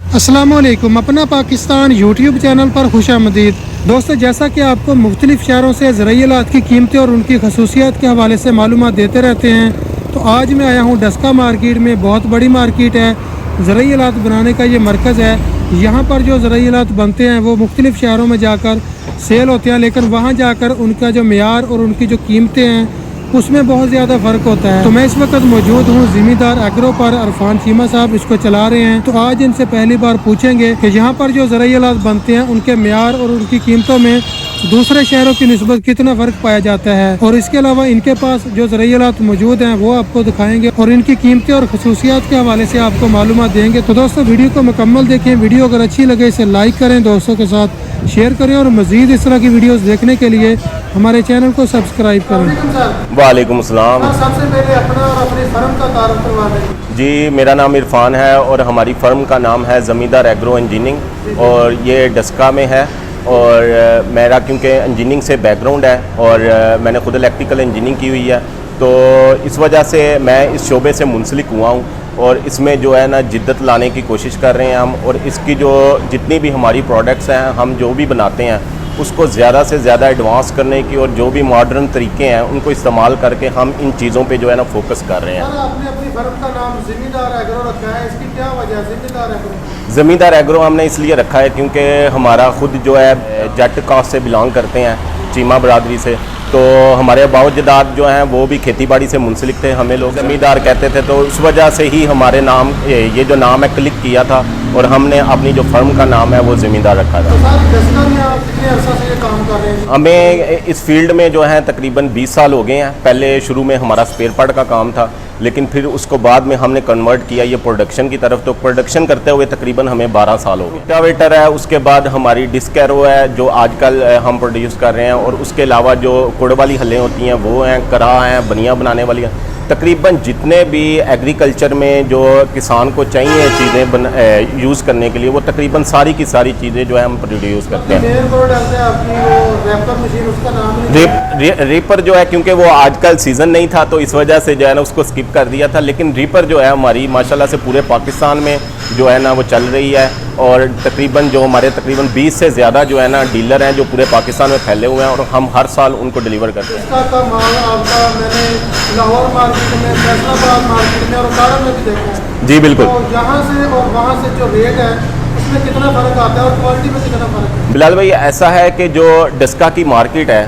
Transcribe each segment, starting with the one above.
अस्सलामुअलैकुम। अपना Pakistan YouTube channel पर खुशामदीद। दोस्तों, जैसा कि आपको मुख्तलिफ शहरों से ज़रूरी आलात की कीमतें और उनकी खसूसियात के हवाले से मालूमात देते रहते हैं, तो आज मैं आया हूँ डस्का मार्केट में। बहुत बड़ी मार्केट है, ज़रूरी आलात बनाने का ये मरकज़ है। यहाँ पर जो ज़रूरी आलात बनते हैं वो मुख्तलिफ शहरों में जाकर सेल होते हैं, लेकिन वहाँ जाकर उनका जो मेयार और उनकी जो कीमतें हैं उसमें बहुत ज़्यादा फ़र्क होता है। तो मैं इस वक्त मौजूद हूँ ज़मींदार एग्रो पर। अरफान चीमा साहब इसको चला रहे हैं, तो आज इनसे पहली बार पूछेंगे कि यहाँ पर जो ज़रूरी आलात बनते हैं उनके मेयार और उनकी कीमतों में दूसरे शहरों की निस्बत कितना फ़र्क पाया जाता है, और इसके अलावा इनके पास जो ज़रूरी आलात मौजूद हैं वो आपको दिखाएंगे और इनकी कीमतें और खसूसियात के हवाले से आपको मालूमात देंगे। तो दोस्तों, वीडियो को मुकम्मल देखें। वीडियो अगर अच्छी लगे इसे लाइक करें, दोस्तों के साथ शेयर करें, और मज़ीद इस तरह की वीडियोस देखने के लिए हमारे चैनल को सब्सक्राइब करें। वालेकुम सलाम। सबसे पहले अपना और अपनी फर्म का तारुफ करवा दें। जी, मेरा नाम इरफान है और हमारी फ़र्म का नाम है ज़मींदार एग्रो इंजीनियरिंग, और ये डस्का में है। और मेरा क्योंकि इंजीनियरिंग से बैकग्राउंड है और मैंने खुद इलेक्ट्रिकल इंजीनियरिंग की हुई है, तो इस वजह से मैं इस शोबे से मुंसलिक हुआ हूँ और इसमें जो है ना जिद्दत लाने की कोशिश कर रहे हैं हम। और इसकी जो जितनी भी हमारी प्रोडक्ट्स हैं, हम जो भी बनाते हैं उसको ज़्यादा से ज़्यादा एडवांस करने की और जो भी मॉडर्न तरीके हैं उनको इस्तेमाल करके हम इन चीज़ों पे जो है ना फोकस कर रहे हैं। आपने अपनी फर्म का नाम ज़मींदार एग्रो रखा है, इसकी क्या वजह है ज़मींदार एग्रो? ज़मींदार एग्रो हमने इसलिए रखा है क्योंकि हमारा खुद जो है जट कास्ट से बिलोंग करते हैं, चीमा बरादरी से। तो हमारे बावजदाद जो हैं वो भी खेती बाड़ी से मुंसलिक थे, हमें लोग ज़मींदार कहते थे, तो उस वजह से ही हमारे नाम ये जो नाम है क्लिक किया था और हमने अपनी जो फर्म का नाम है वो ज़मींदार रखा था। तो सर, डस्का में आप कितने अरसा से ये काम कर रहे हैं? हमें इस फील्ड में जो है तकरीबन 20 साल हो गए हैं। पहले शुरू में हमारा स्पेयर पार्ट का काम था, लेकिन फिर उसको बाद में हमने कन्वर्ट किया ये प्रोडक्शन की तरफ। तो प्रोडक्शन करते हुए तकरीबन हमें 12 साल हो गए। रोटावेटर है, उसके बाद हमारी डिस्क एरो है जो आजकल हम प्रोड्यूस कर रहे हैं, और उसके अलावा जो कुड़ वाली हलें होती हैं वो हैं, करा हैं, बनिया बनाने वाली हैं। तकरीबन जितने भी एग्रीकल्चर में जो किसान को चाहिए चीज़ें यूज़ करने के लिए, वो तकरीबन सारी की सारी चीज़ें जो है हम प्रोड्यूस करते हैं। रीपर जो है, क्योंकि वो आजकल सीज़न नहीं था तो इस वजह से जो है ना उसको स्किप कर दिया था, लेकिन रीपर जो है हमारी माशाल्लाह से पूरे पाकिस्तान में जो है ना वो चल रही है। और तकरीबन जो हमारे तकरीबन 20 से ज़्यादा जो है ना डीलर हैं जो पूरे पाकिस्तान में फैले हुए हैं, और हम हर साल उनको डिलीवर करते हैं। इसका माल आपका मैंने लाहौर मार्केट में, फैसलाबाद मार्केट में और कारा में भी देखा है। जी बिल्कुल। तो यहाँ से और वहाँ से जो रेट है उसमें कितना फ़र्क आता है और क्वालिटी में कितना फ़र्क है? बिलाल भाई, ऐसा है कि जो डस्का की मार्केट है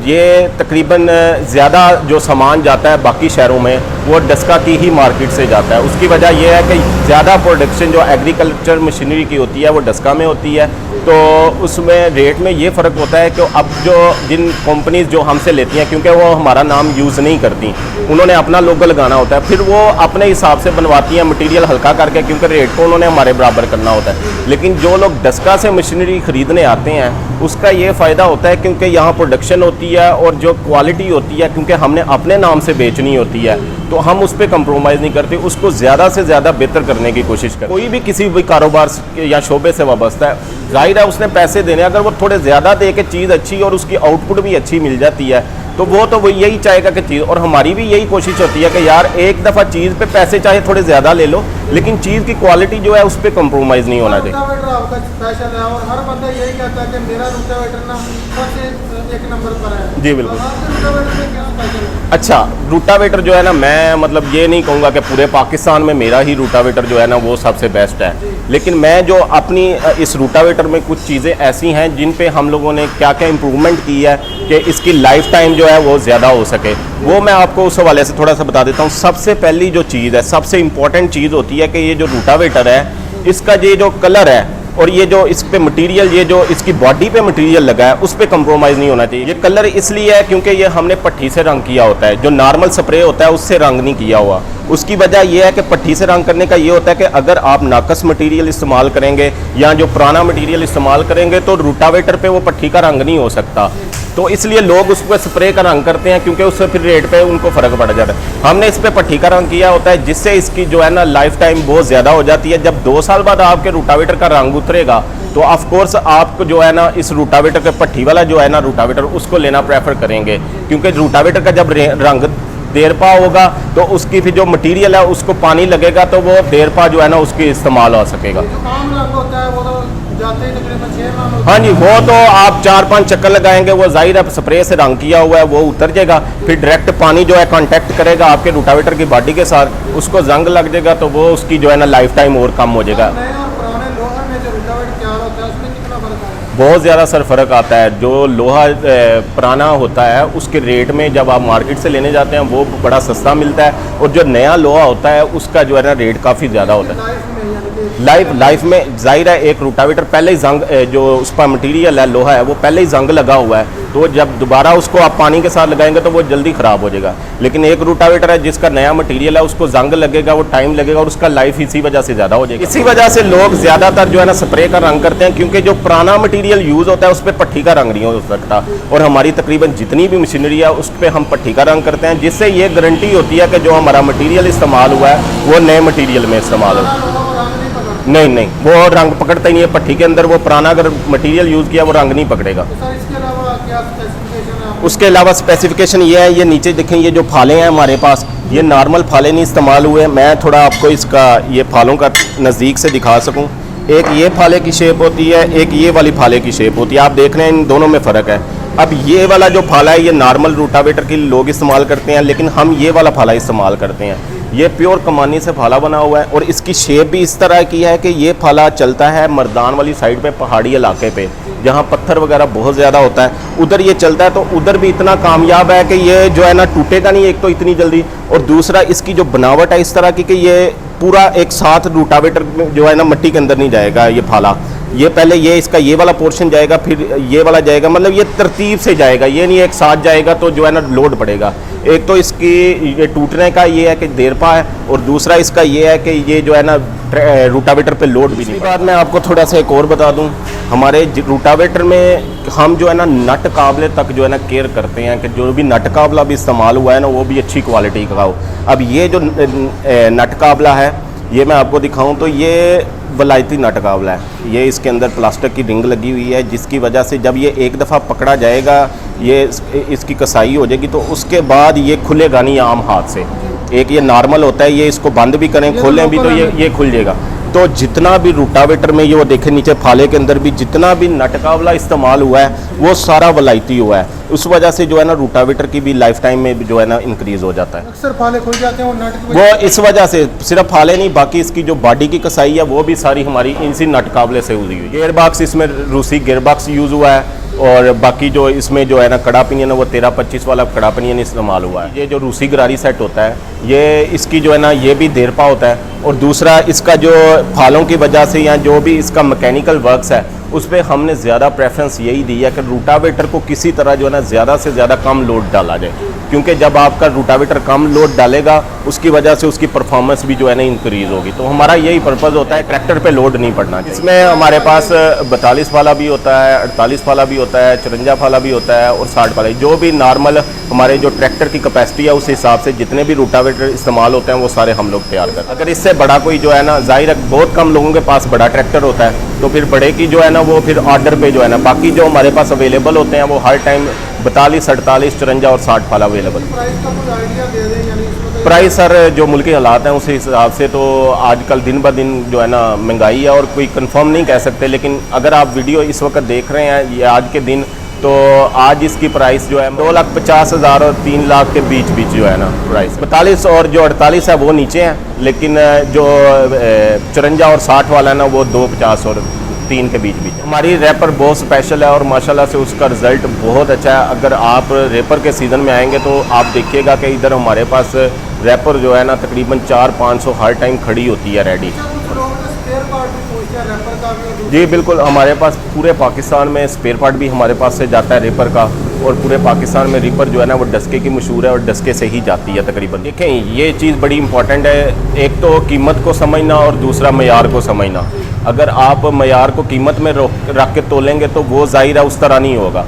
ये तकरीबन ज़्यादा जो सामान जाता है बाकी शहरों में वो डस्का की ही मार्केट से जाता है। उसकी वजह यह है कि ज़्यादा प्रोडक्शन जो एग्रीकल्चर मशीनरी की होती है वो डस्का में होती है, तो उसमें रेट में ये फ़र्क होता है कि अब जो जिन कंपनीज़ जो हमसे लेती हैं, क्योंकि वो हमारा नाम यूज़ नहीं करती, उन्होंने अपना लोगो लगाना होता है, फिर वो अपने हिसाब से बनवाती हैं मटेरियल हल्का करके, क्योंकि रेट को उन्होंने हमारे बराबर करना होता है। लेकिन जो लोग डस्का से मशीनरी ख़रीदने आते हैं उसका ये फ़ायदा होता है क्योंकि यहाँ प्रोडक्शन होती है और जो क्वालिटी होती है, क्योंकि हमने अपने नाम से बेचनी होती है तो हम उस पर कंप्रोमाइज़ नहीं करते, उसको ज़्यादा से ज़्यादा बेहतर करने की कोशिश करते। कोई भी किसी भी कारोबार या शोबे से वाबस्ता है, जाहिर है उसने पैसे देने, अगर वो थोड़े ज़्यादा दे के चीज़ अच्छी और उसकी आउटपुट भी अच्छी मिल जाती है तो वो यही चाहेगा कि चीज़, और हमारी भी यही कोशिश होती है कि यार एक दफ़ा चीज़ पे पैसे चाहे थोड़े ज़्यादा ले लो, लेकिन चीज़ की क्वालिटी जो है उस पर कंप्रोमाइज़ नहीं होना चाहिए। रोटावेटर आपका स्पेशल है और हर बंदा यही कहता है कि मेरा रोटावेटर ना सबसे एक नंबर पर है। जी बिल्कुल। तो आपके रोटावेटर में क्या स्पेशल है? अच्छा, रूटावेटर जो है ना, मैं मतलब ये नहीं कहूँगा कि पूरे पाकिस्तान में मेरा ही रूटावेटर जो है ना वो सबसे बेस्ट है, लेकिन मैं जो अपनी इस रूटावेटर में कुछ चीज़ें ऐसी हैं जिन पे हम लोगों ने क्या क्या इम्प्रूवमेंट की है कि इसकी लाइफ टाइम जो है वो ज़्यादा हो सके, वो मैं आपको उस हवाले से थोड़ा सा बता देता हूँ। सबसे पहली जो चीज़ है, सबसे इम्पॉर्टेंट चीज़ होती है कि ये जो रूटावेटर है इसका ये जो कलर है और ये जो इस पे मटेरियल, ये जो इसकी बॉडी पे मटेरियल लगा है उस पर कंप्रोमाइज़ नहीं होना चाहिए। ये कलर इसलिए है क्योंकि ये हमने पट्टी से रंग किया होता है, जो नॉर्मल स्प्रे होता है उससे रंग नहीं किया हुआ। उसकी वजह यह है कि पट्टी से रंग करने का ये होता है कि अगर आप नाकस मटेरियल इस्तेमाल करेंगे या जो पुराना मटेरियल इस्तेमाल करेंगे तो रूटावेटर पे वो पट्टी का रंग नहीं हो सकता, तो इसलिए लोग उस पर स्प्रे का रंग करते हैं क्योंकि उससे फिर रेट पे उनको फ़र्क पड़ जाता है। हमने इस पर पट्टी का रंग किया होता है जिससे इसकी जो है ना लाइफ टाइम बहुत ज़्यादा हो जाती है। जब 2 साल बाद आपके रूटावेटर का रंग उतरेगा तो ऑफ कोर्स आपको जो है ना इस रूटावेटर के पट्टी वाला जो है ना रूटावेटर उसको लेना प्रेफर करेंगे, क्योंकि रूटावेटर का जब रंग देरपा होगा तो उसकी फिर जो मटेरियल है उसको पानी लगेगा तो वो देरपा जो है ना उसकी इस्तेमाल हो सकेगा। जो आम रंग होता है वो तो जाते ही तकरीबन 6 माह में हाँ जी, वो तो आप 4-5 चक्कर लगाएंगे, वो जाहिर है स्प्रे से रंग किया हुआ है वो उतर जाएगा, फिर डायरेक्ट पानी जो है कांटेक्ट करेगा आपके रोटावेटर की बॉडी के साथ, उसको जंग लग जाएगा तो वो उसकी जो है ना लाइफ टाइम और कम हो जाएगा। नए और पुराने लोहा में जो रोटावेटर तैयार होता है उसमें कितना फर्क आता है? बहुत ज़्यादा सर फ़र्क आता है। जो लोहा पुराना होता है उसके रेट में जब आप मार्केट से लेने जाते हैं वो बड़ा सस्ता मिलता है, और जो नया लोहा होता है उसका जो है ना रेट काफ़ी ज़्यादा होता है। लाइफ में यानी कि लाइफ में जाहिर है एक रोटावेटर पहले ही जंग जो उसका मटेरियल है लोहा है वो पहले ही जंग लगा हुआ है, तो जब दोबारा उसको आप पानी के साथ लगाएंगे तो वो जल्दी ख़राब हो जाएगा। लेकिन एक रोटावेटर है जिसका नया मटेरियल है उसको जंग लगेगा, वो टाइम लगेगा और उसका लाइफ इसी वजह से ज़्यादा हो जाएगा। इसी वजह से लोग ज़्यादातर जो है ना स्प्रे का रंग करते हैं, क्योंकि जो पुराना मटीरियल यूज़ होता है उस पर पट्टी का रंग नहीं हो सकता, और हमारी तकरीबन जितनी भी मशीनरी है उस पर हम पट्टी का रंग करते हैं, जिससे ये गारंटी होती है कि जो हमारा मटीरियल इस्तेमाल हुआ है वो नए मटीरियल में इस्तेमाल हो। लोहा वो रंग नहीं पकड़ता। नहीं, वो रंग पकड़ता ही नहीं है पट्टी के अंदर, वो पुराना अगर मटेरियल यूज़ किया वो रंग नहीं पकड़ेगा। तो सर इसके अलावा क्या स्पेसिफिकेशन है? उसके अलावा स्पेसिफिकेशन ये है, ये नीचे देखें ये जो फाले हैं हमारे पास ये नॉर्मल फाले नहीं इस्तेमाल हुए। मैं थोड़ा आपको इसका ये फालों का नज़दीक से दिखा सकूं। एक ये फाले की शेप होती है, एक ये वाली फाले की शेप होती है, आप देख रहे हैं इन दोनों में फ़र्क है। अब ये वाला जो फाला है ये नॉर्मल रोटावेटर के लोग इस्तेमाल करते हैं, लेकिन हम ये वाला फाला इस्तेमाल करते हैं। ये प्योर कमानी से फाला बना हुआ है और इसकी शेप भी इस तरह की है कि ये फाला चलता है मर्दान वाली साइड पे, पहाड़ी इलाके पे जहाँ पत्थर वगैरह बहुत ज़्यादा होता है, उधर ये चलता है, तो उधर भी इतना कामयाब है कि ये जो है ना टूटेगा नहीं एक तो इतनी जल्दी, और दूसरा इसकी जो बनावट है इस तरह की कि ये पूरा एक साथ रोटावेटर में जो है ना मिट्टी के अंदर नहीं जाएगा ये फाला। ये पहले ये इसका ये वाला पोर्शन जाएगा, फिर ये वाला जाएगा, मतलब ये तरतीब से जाएगा, ये नहीं एक साथ जाएगा तो जो है ना लोड पड़ेगा। एक तो इसकी ये टूटने का ये है कि देरपा है, और दूसरा इसका ये है कि ये जो है ना रोटावेटर पे लोड भी नहीं। बात मैं आपको थोड़ा सा एक और बता दूं, हमारे रोटावेटर में हम जो है ना नट काबले तक जो है ना केयर करते हैं कि जो भी नट काबला भी इस्तेमाल हुआ है ना वो भी अच्छी क्वालिटी का हो। अब ये जो नट काबला है ये मैं आपको दिखाऊं तो ये वलायती नट काबला है, ये इसके अंदर प्लास्टिक की रिंग लगी हुई है, जिसकी वजह से जब ये एक दफ़ा पकड़ा जाएगा ये इसकी कसाई हो जाएगी तो उसके बाद ये खुलेगा नहीं आम हाथ से। एक ये नॉर्मल होता है, ये इसको बंद भी करें खोलें भी तो ये खुल जाएगा। तो जितना भी रोटावेटर में ये वो देखें नीचे फाले के अंदर भी जितना भी नट काबला इस्तेमाल हुआ है वो सारा वलायती हुआ है, उस वजह से जो है ना रोटावेटर की भी लाइफ टाइम में भी जो है ना इंक्रीज़ हो जाता है। अक्सर फाले खुल जाते हैं वो नट की वो वजह इस वजह से सिर्फ फाले नहीं, बाकी इसकी जो बॉडी की कसाई है वो भी सारी हमारी इसी नट काबले से हुई हुई। गियर बॉक्स इसमें रूसी गियर बॉक्स यूज़ हुआ है, और बाकी जो इसमें जो है ना कड़ा पिनियन है वो 13-25 वाला कड़ा पिनियन इस्तेमाल हुआ है। ये जो रूसी गरारी सेट होता है ये इसकी जो है ना ये भी देरपा होता है, और दूसरा इसका जो फालों की वजह से या जो भी इसका मैकेनिकल वर्क्स है उस पर हमने ज़्यादा प्रेफरेंस यही दी है कि रोटावेटर को किसी तरह जो है ना ज़्यादा से ज़्यादा कम लोड डाला जाए, क्योंकि जब आपका रोटावेटर कम लोड डालेगा उसकी वजह से उसकी परफॉर्मेंस भी जो है ना इंक्रीज़ होगी। तो हमारा यही पर्पज़ होता है ट्रैक्टर पे लोड नहीं पड़ना। इसमें हमारे पास 42 वाला भी होता है, 48 वाला भी होता है, 54 वाला भी होता है और 60 वाला, जो भी नॉर्मल हमारे जो ट्रैक्टर की कैपेसिटी है उस हिसाब से जितने भी रोटावेटर इस्तेमाल होते हैं वो सारे हम लोग तैयार करते हैं। अगर इससे बड़ा कोई जो है ना जाहिर है बहुत कम लोगों के पास बड़ा ट्रैक्टर होता है, तो फिर बड़े की जो है ना वो फिर ऑर्डर पे जो है ना, बाकी जो हमारे पास अवेलेबल होते हैं वो हर टाइम 42, 48, 54 और 60 वाला अवेलेबल। प्राइस का कुछ आइडिया दे दें यानी इसमें तो प्राइस सर जो मुल्की हालात हैं उस हिसाब से तो आजकल दिन ब दिन जो है ना महंगाई है और कोई कंफर्म नहीं कह सकते, लेकिन अगर आप वीडियो इस वक्त देख रहे हैं ये आज के दिन, तो आज इसकी प्राइस जो है 2,50,000 और 3 लाख के बीच जो है ना प्राइस। 42 और जो 48 है वो नीचे हैं, लेकिन जो 54 और 60 वाला है ना वो 2,50 और 3 के बीच। हमारी रैपर बहुत स्पेशल है और माशाल्लाह से उसका रिज़ल्ट बहुत अच्छा है। अगर आप रैपर के सीज़न में आएंगे तो आप देखिएगा कि इधर हमारे पास रैपर जो है ना तकरीबन 400-500 हर टाइम खड़ी होती है रेडी। कुछ लोग तो स्पेयर पार्ट भी पूछते हैं रैपर का भी और जी बिल्कुल, हमारे पास पूरे पाकिस्तान में स्पेयर पार्ट भी हमारे पास से जाता है रेपर का, और पूरे पाकिस्तान में रिपर जो है ना वो डस्के की मशहूर है और डस्के से ही जाती है तकरीबन। देखें ये चीज़ बड़ी इंपॉर्टेंट है, एक तो कीमत को समझना और दूसरा मयार को समझना। अगर आप मयार को कीमत में रख के तोलेंगे तो वो ज़ाहिर है उस तरह नहीं होगा।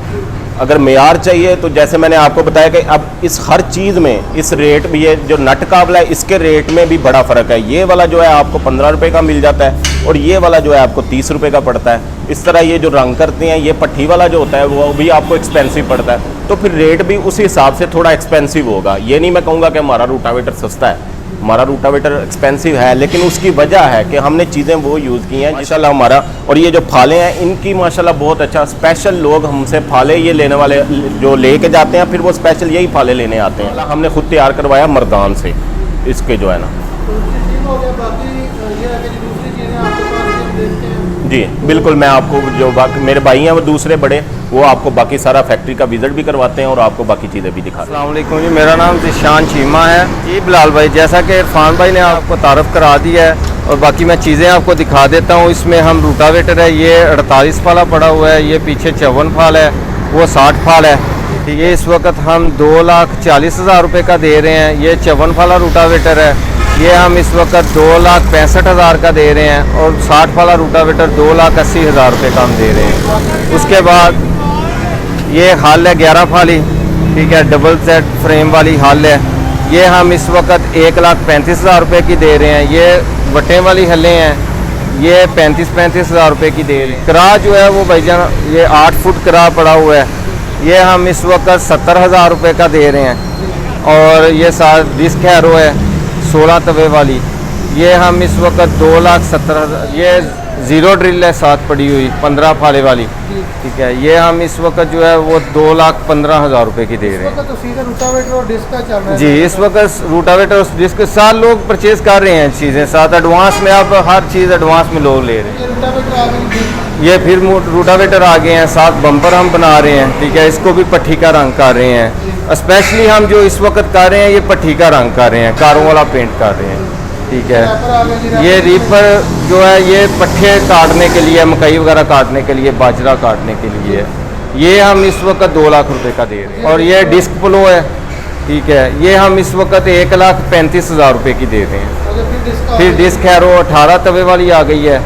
अगर मयार चाहिए तो जैसे मैंने आपको बताया कि अब इस हर चीज़ में इस रेट में ये जो नट काबला है इसके रेट में भी बड़ा फ़र्क है। ये वाला जो है आपको 15 रुपये का मिल जाता है, और ये वाला जो है आपको 30 रुपये का पड़ता है। इस तरह ये जो रंग करते हैं, ये पट्टी वाला जो होता है वो भी आपको एक्सपेंसिव पड़ता है, तो फिर रेट भी उसी हिसाब से थोड़ा एक्सपेंसिव होगा। ये नहीं मैं कहूँगा कि हमारा रूटावेटर सस्ता है, हमारा रूटावेटर एक्सपेंसिव है, लेकिन उसकी वजह है कि हमने चीज़ें वो यूज़ की हैं माशाल्लाह हमारा। और ये जो फाले हैं इनकी माशाल्लाह बहुत अच्छा, स्पेशल लोग हमसे फाले ये लेने वाले जो लेके जाते हैं, फिर वो स्पेशल यही फाले लेने आते हैं। हमने खुद तैयार करवाया मर्दान से इसके जो है ना। जी बिल्कुल, मैं आपको जो मेरे भाई हैं वो दूसरे बड़े, वो आपको बाकी सारा फैक्ट्री का विजिट भी करवाते हैं और आपको बाकी चीज़ें भी दिखाते हैं। अस्सलाम वालेकुम जी, मेरा नाम जिशान चीमा है जी। बिलाल भाई, जैसा कि इरफान भाई ने आपको तारफ़ करा दिया है और बाकी मैं चीज़ें आपको दिखा देता हूँ। इसमें हम रूटावेटर है, ये 48 फाला पड़ा हुआ है, ये पीछे 54 फाल है, वो 60 फाल है। ये इस वक्त हम 2,40,000 रुपये का दे रहे हैं। ये 54 फाला रूटावेटर है, ये हम इस वक्त 2,65,000 का दे रहे हैं, और 60 वाला रूटावेटर 2,80,000 रुपये का हम दे रहे हैं। उसके बाद ये हल है 11 फाली, ठीक है, डबल सेट फ्रेम वाली हल है, ये हम इस वक्त 1,35,000 रुपये की दे रहे हैं। ये बटें वाली हलें हैं, ये 35,000 रुपये की दे रहे हैं। करा जो है वो भाईजान ये 8 फुट करा पड़ा हुआ है, ये हम इस वक्त 70,000 रुपये का दे रहे हैं। और ये साथ डिस्क हैरो है 16 तवे वाली, ये हम इस वक्त 2,70,000। ये ज़ीरो ड्रिल है साथ पड़ी हुई 15 फाले वाली, ठीक है, ये हम इस वक्त जो है वो 2,15,000 रुपये की दे रहे हैं। तो सीधा रूटावेटर और डिस्क का चल रहा है जी, इस वक्त रूटावेटर और डिस्क के साथ लोग परचेज़ कर रहे हैं चीज़ें, साथ एडवांस में आप हर चीज़ एडवांस में लोग ले रहे हैं। ये रूटावेटर आ गई, ये फिर रूटावेटर आ गए हैं, साथ बम्पर हम बना रहे हैं, ठीक है, इसको भी पट्टी का रंग कर रहे हैं। स्पेशली हम जो इस वक्त कर रहे हैं ये पट्टी का रंग कर रहे हैं, कारों वाला पेंट कर रहे हैं, ठीक है। ये रीपर जो है ये पट्टे काटने के लिए, मकई वगैरह काटने के लिए, बाजरा काटने के लिए, ये हम इस वक्त 2 लाख रुपए का दे रहे हैं। और ये डिस्क प्लो है, ठीक है, ये हम इस वक्त 1,35,000 रुपये की दे रहे हैं। फिर डिस्क हैरो 18 तवे वाली आ गई है,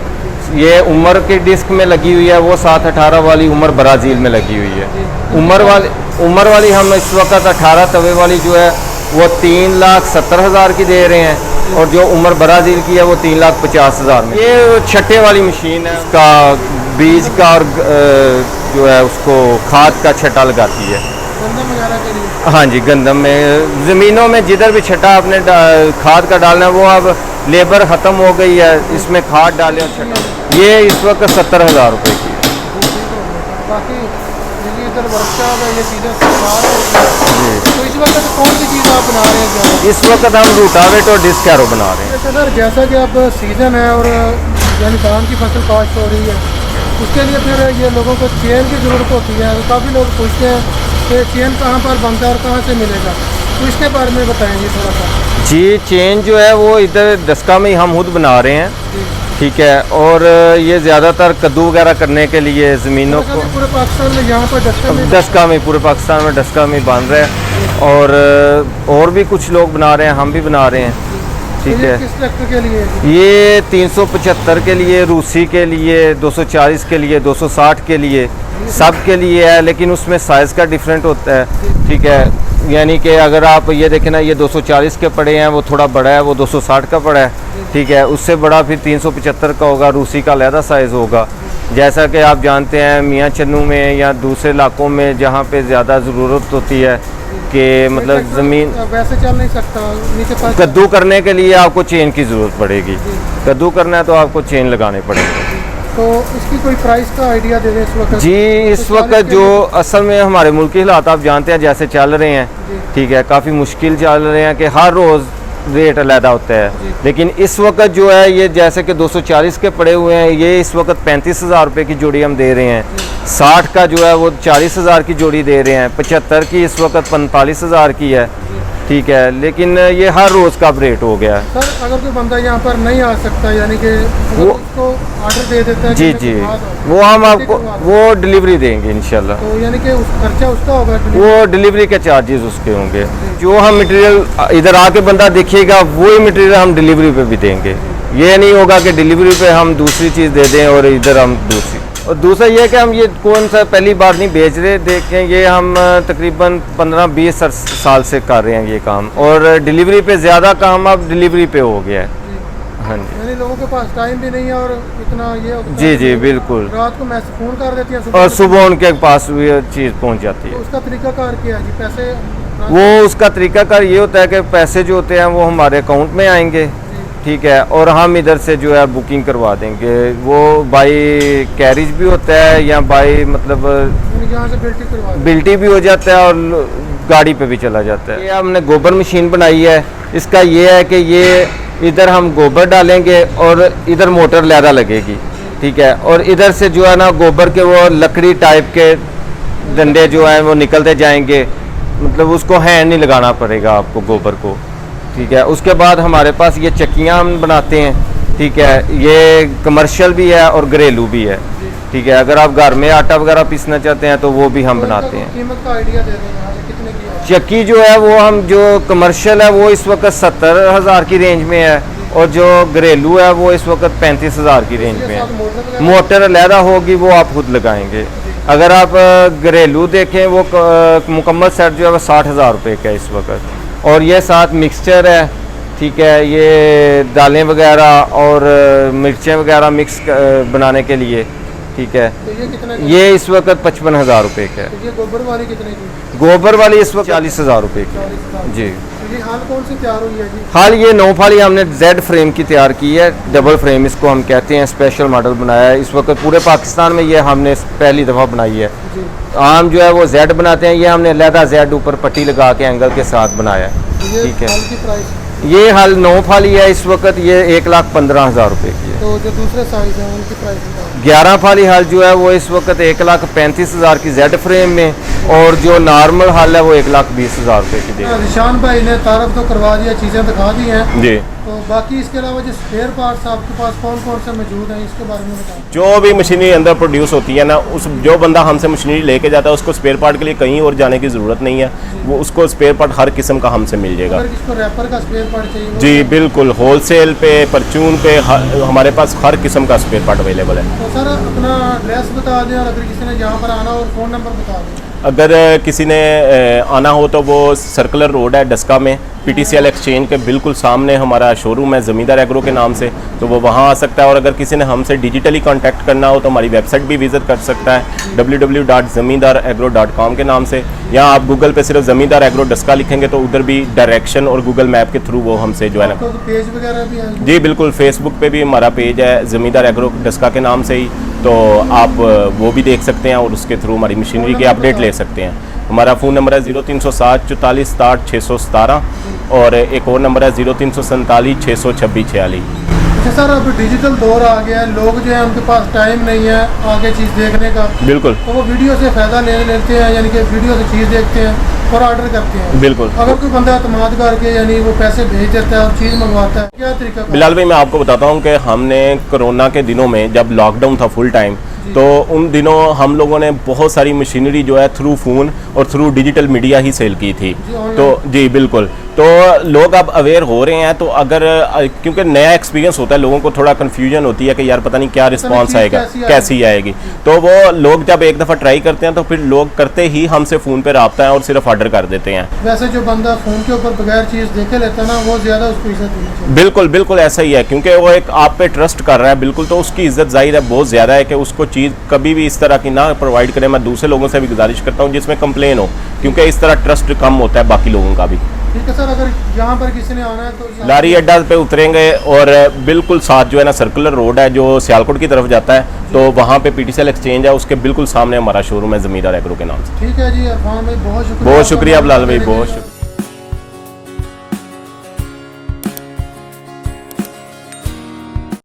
ये उमर के डिस्क में लगी हुई है, वो 718 वाली उमर ब्राज़ील में लगी हुई है। उमर वाली हम इस वक्त 18 तवे वाली जो है वो 3,70,000 की दे रहे हैं, और जो उमर ब्राज़ील की है वो 3,50,000 में। ये छट्टे वाली मशीन है, उसका बीज का और जो है उसको खाद का छट्टा लगाती है। हाँ जी, गंदम में ज़मीनों में जिधर भी छट्टा आपने खाद का डालना है, वो अब लेबर ख़त्म हो गई है, इसमें खाद डालें और छट्टा। ये इस वक्त 70,000 रुपये की है। बाकी इधर वर्कशॉप है, ये चीज़ें तो इस वक्त कौन सी चीज़ आप बना रहे हैं? इस वक्त हम रूटावेटर और डिस्क हैरो बना रहे हैं। सर, जैसा कि अब सीज़न है और यानी धान की फसल काश्त हो रही है, उसके लिए फिर ये लोगों को चेन की ज़रूरत होती है। तो काफ़ी लोग पूछते हैं कि चेन कहाँ पर बनता है और कहाँ से मिलेगा, तो इसके बारे में बताएंगे थोड़ा सा। जी, चेन जो है वो इधर डस्का में ही हम खुद बना रहे हैं, ठीक है, और ये ज़्यादातर कद्दू वगैरह करने के लिए ज़मीनों को पूरे पाकिस्तान में यहाँ पर डस्का में पूरे पाकिस्तान में डस्का में बन रहे हैं, और भी कुछ लोग बना रहे हैं, हम भी बना रहे हैं, ठीक है। किस ट्रैक्टर के लिए? ये 375 के लिए, रूसी के लिए, 240 के लिए, 260 के लिए, सब के लिए है, लेकिन उसमें साइज़ का डिफरेंट होता है, ठीक है। यानी कि अगर आप ये देखें ना, ये 240 के पड़े हैं, वो थोड़ा बड़ा है, वो 260 का पड़ा है, ठीक है, उससे बड़ा फिर 375 का होगा, रूसी का अलहदा साइज़ होगा। जैसा कि आप जानते हैं मियाँ चन्नू में या दूसरे इलाकों में जहाँ पे ज़्यादा ज़रूरत होती है कि मतलब ज़मीन वैसे चल नहीं सकता, नीचे कद्दू करने के लिए आपको चेन की ज़रूरत पड़ेगी। कद्दू करना है तो आपको चेन लगाने पड़ेगी। तो इसकी कोई प्राइस का आइडिया दे दें इस वक्त? जी, इस वक्त जो असल में हमारे मुल्क के हालात आप जानते हैं जैसे चल रहे हैं, ठीक है, काफ़ी मुश्किल चल रहे हैं कि हर रोज़ रेट अलहदा होता है, लेकिन इस वक्त जो है ये जैसे कि 240 के पड़े हुए हैं, ये इस वक्त 35,000 रुपये की जोड़ी हम दे रहे हैं। 60 का जो है वो 40,000 की जोड़ी दे रहे हैं। 75 की इस वक्त 45,000 की है, ठीक है, लेकिन ये हर रोज़ का रेट हो गया है। सर, अगर कोई बंदा यहाँ पर नहीं आ सकता, यानी कि वो उसको ऑर्डर दे देता है, जी जी, वो हम आपको वो डिलीवरी देंगे इंशाल्लाह। तो यानी कि उस खर्चा उसका होगा, वो डिलीवरी के चार्जेस उसके होंगे। जो हम मटेरियल इधर आके बंदा देखिएगा वही मटेरियल हम डिलीवरी पे भी देंगे। ये नहीं होगा कि डिलीवरी पे हम दूसरी चीज़ दे दें और इधर हम दूसरी। और दूसरा ये कि हम ये कौन सा पहली बार नहीं बेच रहे, देखें ये हम तकरीबन 15-20 साल से कर रहे हैं ये काम, और डिलीवरी पे ज़्यादा काम अब डिलीवरी पे हो गया है। हाँ जी यानी लोगों के पास टाइम भी नहीं है और इतना ये होता है जी जी कि बिल्कुल। रात को मैसेज फ़ोन कर देती हैं और सुबह उनके पास भी चीज़ पहुंच जाती तो है। उसका तरीकाकार क्या है जी? पैसे वो उसका तरीकाकार ये होता है कि पैसे जो होते हैं वो हमारे अकाउंट में आएंगे, ठीक है, और हम इधर से जो है बुकिंग करवा देंगे। वो बाई कैरिज भी होता है या बाई मतलब यहाँ से बिल्टी करवा दें। बिल्टी भी हो जाता है और गाड़ी पे भी चला जाता है। ये हमने गोबर मशीन बनाई है। इसका ये है कि ये इधर हम गोबर डालेंगे और इधर मोटर लहरा लगेगी, ठीक है, और इधर से जो है ना गोबर के वो लकड़ी टाइप के डंडे जो हैं वो निकलते जाएंगे, मतलब उसको हैंड नहीं लगाना पड़ेगा आपको गोबर को, ठीक है। उसके बाद हमारे पास ये चक्कियाँ हम बनाते हैं, ठीक है, ये कमर्शियल भी है और घरेलू भी है, ठीक है। अगर आप घर में आटा वगैरह पीसना चाहते हैं तो वो भी हम बनाते हैं। कीमत का आइडिया दे दें यहाँ से कितने की है? चक्की जो है वो हम जो कमर्शियल है वो इस वक्त 70,000 की रेंज में है और जो घरेलू है वो इस वक्त 35,000 की रेंज में है। मोटर अलहदा होगी वो आप खुद लगाएंगे। अगर आप घरेलू देखें वो मुकम्मल सेट जो है वो 60,000 रुपये का है इस वक्त। और ये साथ मिक्सचर है, ठीक है, ये दालें वगैरह और मिर्चें वगैरह मिक्स बनाने के लिए, ठीक है। तो ये कितने का? ये इस वक्त 55,000 रुपये का है। तो ये गोबर वाली कितने की? गोबर वाली इस वक्त 40,000 रुपये की 40,000। जी। तो ये हाल कौन सी तैयार हुई है जी? हाल ये 9 फाली हमने जेड फ्रेम की तैयार की है, डबल फ्रेम इसको हम कहते हैं, स्पेशल मॉडल बनाया है। इस वक्त पूरे पाकिस्तान में ये हमने पहली दफ़ा बनाई है। जी। आम जो है वो जेड बनाते हैं, ये हमने अलहदा जेड ऊपर पट्टी लगा के एंगल के साथ बनाया है, तो ये ठीक है। हाल की प्राइस, ये हाल 9 फाली है इस वक्त, ये 1,15,000 रुपये की है। तो जो दूसरे साइज हैं उनकी प्राइस बताओ। 11 फाली हाल जो है वो इस वक्त 1,35,000 की जेड फ्रेम में, और जो नॉर्मल हाल है वो 1,20,000 रुपये की देगी। निशान भाई ने तारफ तो करवा दिया, चीज़ें दिखा दी हैं, जी। तो बाकी इसके अलावा जो स्पेयर पार्ट्स आपके पास कौन कौन से मौजूद हैं इसके बारे में बताओ। जो भी मशीनरी अंदर प्रोड्यूस होती है ना, उस जो बंदा हमसे मशीनरी लेके जाता है उसको स्पेयर पार्ट के लिए कहीं और जाने की ज़रूरत नहीं है। वो उसको स्पेयर पार्ट हर किस्म का हमसे मिल जाएगा। अगर किसको रैपर का स्पेयर पार्ट चाहिए वो जी बिल्कुल, होलसेल पे परचून पे हमारे पास हर किस्म का स्पेयर पार्ट अवेलेबल है। तो सर अपना एड्रेस बता दें और अगर किसी ने यहाँ पर आना और फ़ोन नंबर बता दें। अगर किसी ने आना हो तो वो सर्कुलर रोड है डस्का में, PTCL एक्सचेंज के बिल्कुल सामने हमारा शोरूम है ज़मींदार एग्रो के नाम से, तो वो वहाँ आ सकता है। और अगर किसी ने हमसे डिजिटली कांटेक्ट करना हो तो हमारी वेबसाइट भी विज़िट कर सकता है www.zamindar.agro.com के नाम से, या आप गूगल पे सिर्फ ज़मींदार एग्रो डस्का लिखेंगे तो उधर भी डायरेक्शन और गूगल मैप के थ्रू वो हमसे जो है ना। तो पेज वगैरह भी है? जी बिल्कुल, फेसबुक पे भी हमारा पेज है ज़मींदार एग्रो डस्का के नाम से ही, तो आप वो भी देख सकते हैं और उसके थ्रू हमारी मशीनरी के अपडेट ले सकते हैं। हमारा फ़ोन नंबर है 0307 44 60 617 और एक और नंबर है 0347 626 46। अच्छा सर, अब डिजिटल दौर आ गया है, लोग जो है उनके पास टाइम नहीं है आगे चीज़ देखने का, बिल्कुल तो वो वीडियो से फ़ायदा ले लेते हैं, यानी कि वीडियो से चीज़ देखते हैं और ऑर्डर करते हैं। बिल्कुल। अगर कोई बंदा एतमाद करके यानी वो पैसे भेज देता है और चीज़ मंगवाता है, क्या तरीका? बिलाल भाई, मैं आपको बताता हूँ कि हमने कोरोना के दिनों में जब लॉकडाउन था फुल टाइम, तो उन दिनों हम लोगों ने बहुत सारी मशीनरी जो है थ्रू फ़ोन और थ्रू डिजिटल मीडिया ही सेल की थी। तो जी बिल्कुल, तो लोग अब अवेयर हो रहे हैं। तो अगर क्योंकि नया एक्सपीरियंस होता है, लोगों को थोड़ा कन्फ्यूजन होती है कि यार पता नहीं क्या रिस्पांस आएगा, कैसी आएगी। तो वो लोग जब एक दफ़ा ट्राई करते हैं तो फिर लोग करते ही हमसे फ़ोन पे रब्ता है और सिर्फ ऑर्डर कर देते हैं। वैसे जो बंदा फ़ोन के ऊपर बगैर चीज़ देखे लेता है ना, वो ज़्यादा उसको इज्जत देनी चाहिए। बिल्कुल बिल्कुल ऐसा ही है, क्योंकि वो एक आप पे ट्रस्ट कर रहा है, बिल्कुल, तो उसकी इज्जत जाहिर है बहुत ज़्यादा है कि उसको चीज़ कभी भी इस तरह की ना प्रोवाइड करें। मैं दूसरे लोगों से भी गुजारिश करता हूँ जिसमें कंप्लेन हो, क्योंकि इस तरह ट्रस्ट कम होता है बाकी लोगों का भी। ठीक है सर, अगर यहाँ पर किसी ने आना है तो लारी अड्डा पे उतरेंगे और बिल्कुल साथ जो है ना सर्कुलर रोड है जो सियालकोट की तरफ जाता है, तो वहाँ पे PTCL एक्सचेंज है, उसके बिल्कुल सामने हमारा शोरूम है ज़मींदार एग्रो के नाम से। ठीक है जी। अरफान भाई बहुत शुक्रिया। बहुत शुक्रिया बिलाल भाई, बहुत शुक्रिया।